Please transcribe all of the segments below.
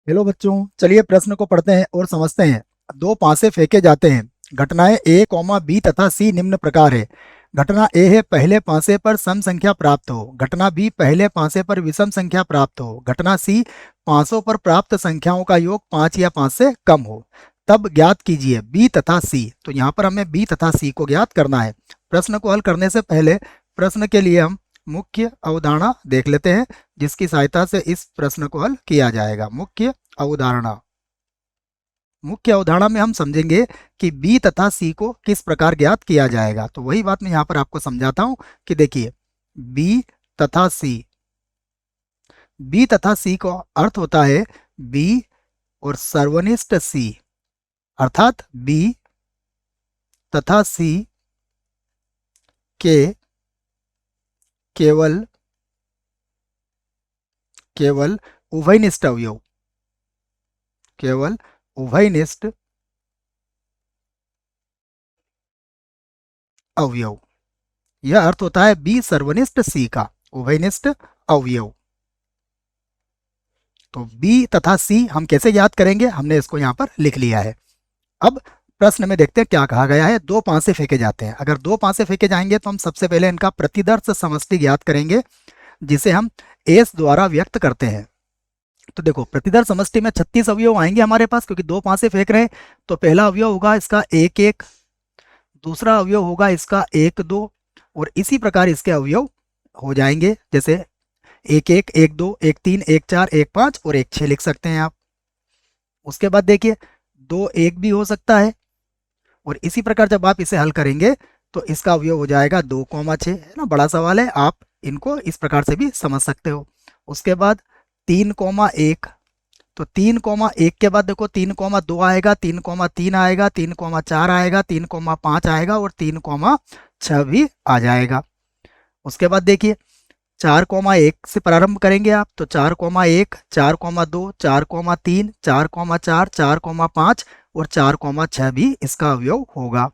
Hello बच्चों, चलिए प्रश्न को पढ़ते हैं और समझते हैं। दो पासे फेंके जाते हैं। घटनाएं ए कॉमा बी तथा सी निम्न प्रकार है। घटना ए है, पहले पासे पर सम संख्या प्राप्त हो। घटना बी, पहले पासे पर विषम संख्या प्राप्त हो। घटना सी, पांचों पर प्राप्त संख्याओं का योग 5 या 5 से कम हो। तब ज्ञात कीजिए बी तथा सी। तो यहाँ पर हमें बी तथा सी को ज्ञात करना है। प्रश्न को हल करने से पहले प्रश्न के लिए हम मुख्य अवधारणा देख लेते हैं, जिसकी सहायता से इस प्रश्न को हल किया जाएगा। अवधारणा मुख्य अवधारणा में हम समझेंगे कि बी तथा सी को किस प्रकार ज्ञात किया जाएगा। तो वही बात मैं यहाँ पर आपको समझाता हूं कि देखिए, बी तथा सी, बी तथा सी का अर्थ होता है बी और सर्वनिष्ठ सी, अर्थात बी तथा सी के केवल केवल उभयनिष्ठ अवयव, केवल उभयनिष्ठ अवयव, यह अर्थ होता है बी सर्वनिष्ठ सी का उभयनिष्ठ अवयव। तो बी तथा सी हम कैसे याद करेंगे, हमने इसको यहाँ पर लिख लिया है। अब प्रश्न में देखते हैं क्या कहा गया है। दो पासे फेंके जाते हैं। अगर दो पासे फेंके जाएंगे तो हम सबसे पहले इनका प्रतिदर्श समष्टि ज्ञात करेंगे, जिसे हम एस द्वारा व्यक्त करते हैं। तो देखो, प्रतिदर्श समष्टि में 36 अवयव आएंगे हमारे पास, क्योंकि दो पासे फेंक रहे हैं। तो पहला अवयव होगा इसका 1 1, दूसरा अवयव होगा इसका 1 2, और इसी प्रकार इसके अवयव हो जाएंगे, जैसे 1 1 1 2 1 3 1 4 1 5 और 1 6 लिख सकते हैं आप। उसके बाद देखिए 2 1 भी हो सकता है, और इसी प्रकार जब आप इसे हल करेंगे तो इसका अवयव हो जाएगा 2,6, है ना। बड़ा सवाल है, आप इनको इस प्रकार से भी समझ सकते हो। उसके बाद 3,1, तो 3,1 के बाद देखो 3,2 आएगा, 3,3 आएगा, 3,4 आएगा, 3,5 आएगा और 3,6 भी आ जाएगा। उसके बाद देखिए 4,1 से प्रारंभ करेंगे आप, तो 4,1 4,2 4,3 4,4 4,5 और 4,6 भी इसका अवयव होगा।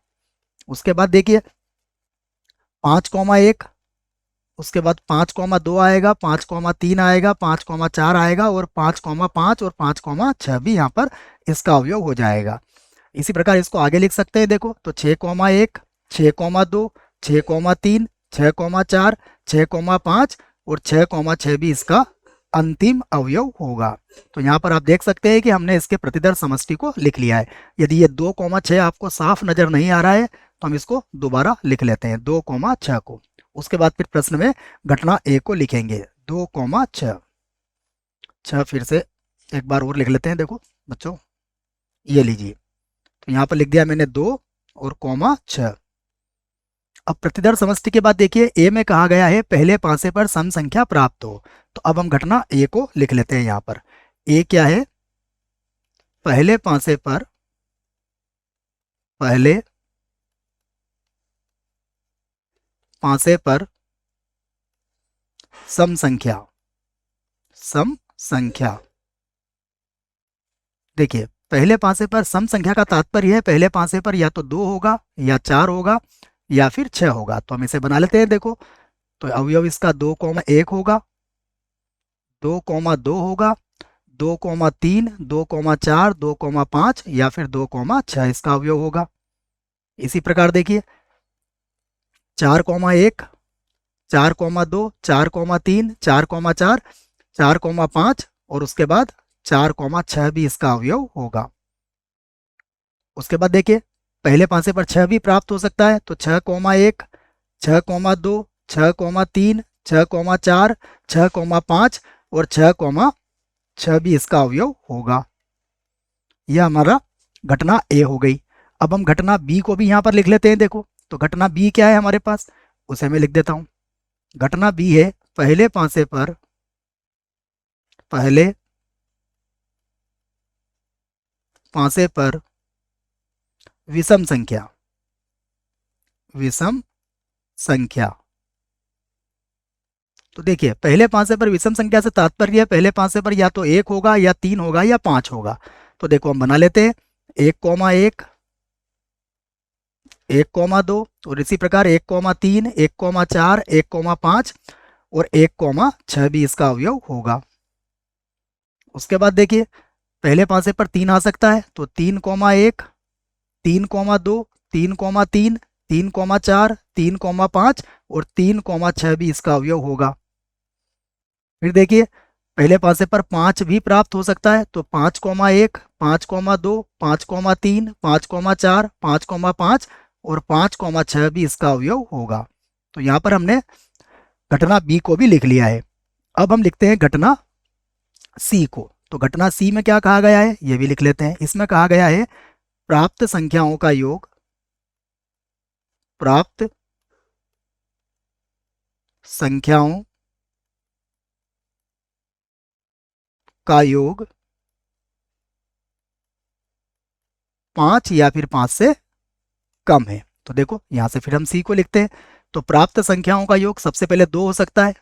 उसके बाद देखिए 5,1, उसके बाद 5,2 आएगा, 5,3 आएगा, 5,4 आएगा और 5,5 और 5,6 भी यहाँ पर इसका अवयव हो जाएगा। इसी प्रकार इसको आगे लिख सकते हैं। देखो तो 6,1 6,2 6,3 6,4 6,5 और 6,6 भी इसका अंतिम अवयव होगा। तो यहाँ पर आप देख सकते हैं कि हमने इसके प्रतिदर्श समष्टि को लिख लिया है। यदि ये 2,6 आपको साफ नजर नहीं आ रहा है तो हम इसको दोबारा लिख लेते हैं, 2,6 को। उसके बाद फिर प्रश्न में घटना ए को लिखेंगे 2,6। फिर से एक बार और लिख लेते हैं। देखो बच्चों, ये लीजिए, तो यहाँ पर लिख दिया मैंने 2 और ,6। अब प्रतिदर्श समष्टि के बाद देखिए ए में कहा गया है पहले पासे पर सम संख्या प्राप्त हो। तो अब हम घटना ए को लिख लेते हैं। यहाँ पर ए क्या है, पहले पासे पर सम संख्या। देखिए पहले पासे पर सम संख्या का तात्पर्य है पहले पासे पर या तो 2 होगा या 4 होगा या फिर 6 होगा। तो हम इसे बना लेते हैं। देखो तो अवयव इसका 2,1 होगा, 2,2 होगा, 2,3 2,4 2,5 या फिर 2,6 इसका अवयव होगा। इसी प्रकार देखिए 4,1 4,2 4,3 4,4 4,5 और उसके बाद 4,6 भी इसका अवयव होगा। उसके बाद देखिए पहले पासे पर 6 भी प्राप्त हो सकता है, तो 6,1 6,2 6,3 6,4 6,5 और 6,6 भी इसका अवयव होगा। यह हमारा घटना ए हो गई। अब हम घटना बी को भी यहाँ पर लिख लेते हैं। देखो तो घटना बी क्या है हमारे पास, उसे मैं लिख देता हूँ। घटना बी है पहले पासे पर विषम संख्या। तो देखिए पहले पासे पर विषम संख्या से तात्पर्य है पहले पासे पर या तो 1 होगा या 3 होगा या 5 होगा। तो देखो हम बना लेते हैं 1,1 1,2 और इसी प्रकार 1,3 1,4 1,5 और 1,6 भी इसका अवयव होगा। उसके बाद देखिए पहले पासे पर 3 आ सकता है, तो 3,1, 3,2, 3,3, 3,4, 3,5 और 3,6 भी इसका अवयव होगा। फिर देखिए पहले पासे पर 5 भी प्राप्त हो सकता है, तो 5,1, 5,2, 5,3, 5,4, 5,5 और 5,6 भी इसका अवयव होगा। तो यहाँ पर हमने घटना बी को भी लिख लिया है। अब हम लिखते हैं घटना सी को। तो घटना सी में क्या कहा गया है ये भी लिख लेते हैं। इसमें कहा गया है प्राप्त संख्याओं का योग, प्राप्त संख्याओं का योग 5 या फिर 5 से कम है। तो देखो यहां से फिर हम सी को लिखते हैं। तो प्राप्त संख्याओं का योग सबसे पहले 2 हो सकता है,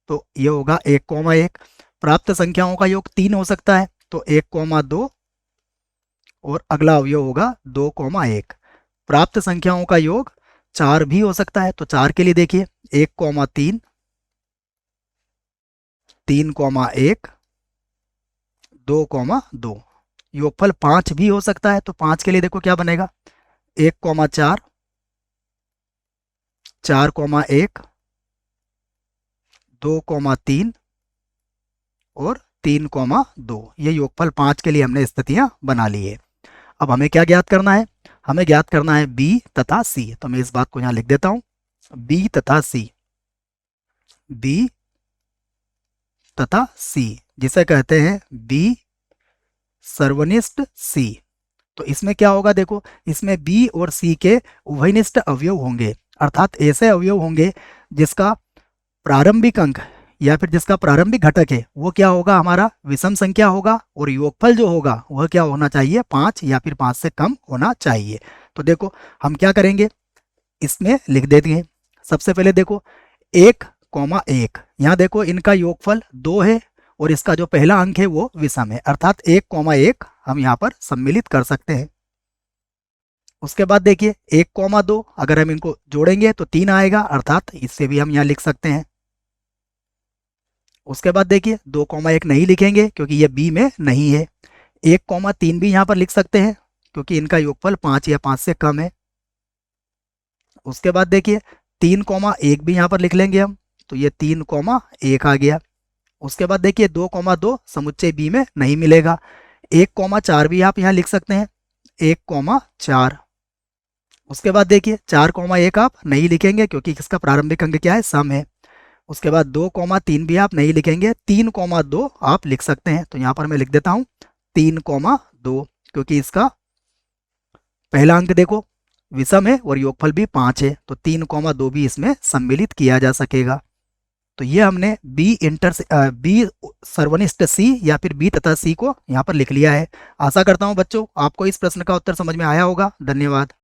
तो ये होगा 1,1। प्राप्त संख्याओं का योग 3 हो सकता है, तो 1,2 और अगला अवयव होगा 2,1। प्राप्त संख्याओं का योग 4 भी हो सकता है, तो 4 के लिए देखिए 1,3, 3,1, 2,2। योगफल 5 भी हो सकता है, तो 5 के लिए देखो क्या बनेगा 1,4, 4,1, 2,3 और 3,2। ये योगफल 5 के लिए हमने स्थितियां बना ली है। अब हमें क्या ज्ञात करना है, हमें ज्ञात करना है बी तथा सी। तो मैं इस बात को यहां लिख देता हूं, बी तथा सी, बी तथा सी, जिसे कहते हैं बी सर्वनिष्ठ सी। तो इसमें क्या होगा देखो, इसमें बी और सी के उभयनिष्ठ अवयव होंगे, अर्थात ऐसे अवयव होंगे जिसका प्रारंभिक अंक या फिर जिसका प्रारंभिक घटक है वो क्या होगा, हमारा विषम संख्या होगा, और योगफल जो होगा वह क्या होना चाहिए 5 या फिर 5 से कम होना चाहिए। तो देखो हम क्या करेंगे, इसमें लिख देते हैं। सबसे पहले देखो 1,1, यहाँ देखो इनका योगफल 2 है और इसका जो पहला अंक है वो विषम है, अर्थात 1,1 हम यहाँ पर सम्मिलित कर सकते हैं। उसके बाद देखिए 1,2, अगर हम इनको जोड़ेंगे तो 3 आएगा, अर्थात इससे भी हम यहाँ लिख सकते हैं। उसके बाद देखिए 2,1 नहीं लिखेंगे क्योंकि ये बी में नहीं है। 1,3 भी यहाँ पर लिख सकते हैं क्योंकि इनका योगफल 5 या 5 से कम है। उसके बाद देखिए 3,1 भी यहाँ पर लिख लेंगे हम, तो ये 3,1 आ गया। उसके बाद देखिए 2,2 समुच्चय बी में नहीं मिलेगा। 1,4 भी आप यहाँ लिख सकते हैं, 1,4। उसके बाद देखिए 4,1 आप नहीं लिखेंगे क्योंकि इसका प्रारंभिक अंक क्या है, सम है। उसके बाद 2,3 भी आप नहीं लिखेंगे, 3,2 आप लिख सकते हैं। तो यहाँ पर मैं लिख देता हूँ 3,2 क्योंकि इसका पहला अंक देखो विषम है और योगफल भी 5 है, तो 3,2 भी इसमें सम्मिलित किया जा सकेगा। तो ये हमने बी सर्वनिष्ठ सी या फिर बी तथा सी को यहाँ पर लिख लिया है। आशा करता हूँ बच्चों आपको इस प्रश्न का उत्तर समझ में आया होगा। धन्यवाद।